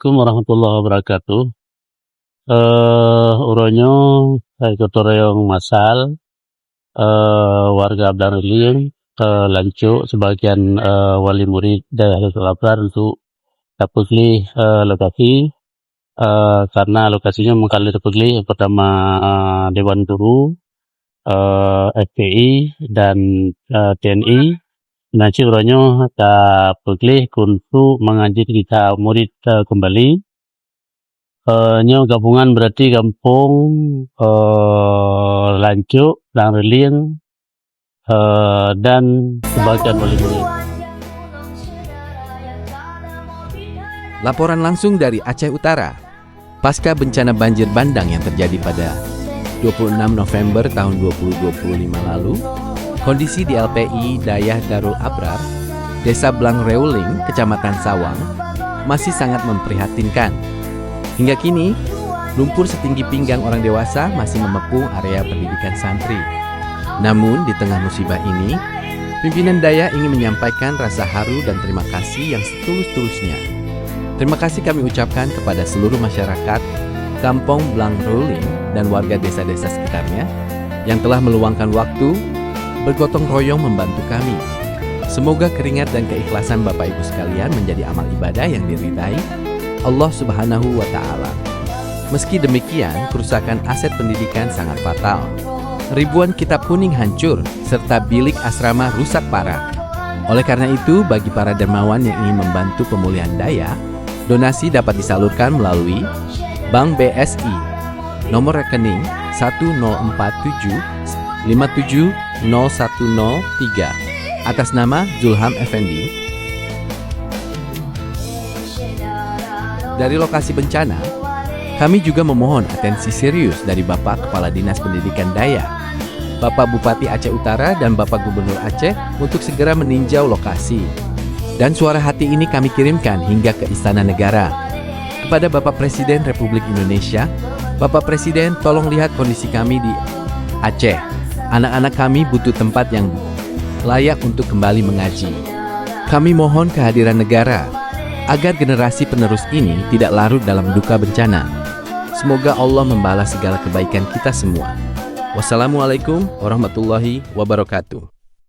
Assalamualaikum warahmatullahi wabarakatuh. Uronyo saya Kotoreyong Masal, warga Abdangliling, Lanco sebagian wali murid Dayatul Abrar untuk Tapugli lokasi karena lokasinya mengkali Tapugli yang pertama Dewan Guru, FPI dan TNI. Nanti uronyo Tapugli kuntu mengaji kita murid kembali. Nyo gabungan berarti kampung Lanco, Dangriling, dan sebagian wali murid. Laporan langsung dari Aceh Utara. Pasca bencana banjir bandang yang terjadi pada 26 November tahun 2025 lalu, kondisi di LPI Dayah Darul Abrar, Desa Blang Reuling, Kecamatan Sawang, masih sangat memprihatinkan. Hingga kini, lumpur setinggi pinggang orang dewasa masih memepung area pendidikan santri. Namun, di tengah musibah ini, pimpinan Dayah ingin menyampaikan rasa haru dan terima kasih yang setulus-tulusnya. Terima kasih kami ucapkan kepada seluruh masyarakat Kampung Blang Reuling dan warga desa-desa sekitarnya yang telah meluangkan waktu bergotong royong membantu kami. Semoga keringat dan keikhlasan Bapak Ibu sekalian menjadi amal ibadah yang diridai Allah Subhanahu wa Ta'ala. Meski demikian, kerusakan aset pendidikan sangat fatal. Ribuan kitab kuning hancur, serta bilik asrama rusak parah. Oleh karena itu, bagi para dermawan yang ingin membantu pemulihan Dayah, donasi dapat disalurkan melalui Bank BSI, nomor rekening 1047 57 0103 atas nama Zulham Effendi. Dari lokasi bencana, kami juga memohon atensi serius dari Bapak Kepala Dinas Pendidikan Dayah, Bapak Bupati Aceh Utara dan Bapak Gubernur Aceh untuk segera meninjau lokasi. Dan suara hati ini kami kirimkan hingga ke Istana Negara. Kepada Bapak Presiden Republik Indonesia, Bapak Presiden tolong lihat kondisi kami di Aceh. Anak-anak kami butuh tempat yang layak untuk kembali mengaji. Kami mohon kehadiran negara agar generasi penerus ini tidak larut dalam duka bencana. Semoga Allah membalas segala kebaikan kita semua. Wassalamualaikum warahmatullahi wabarakatuh.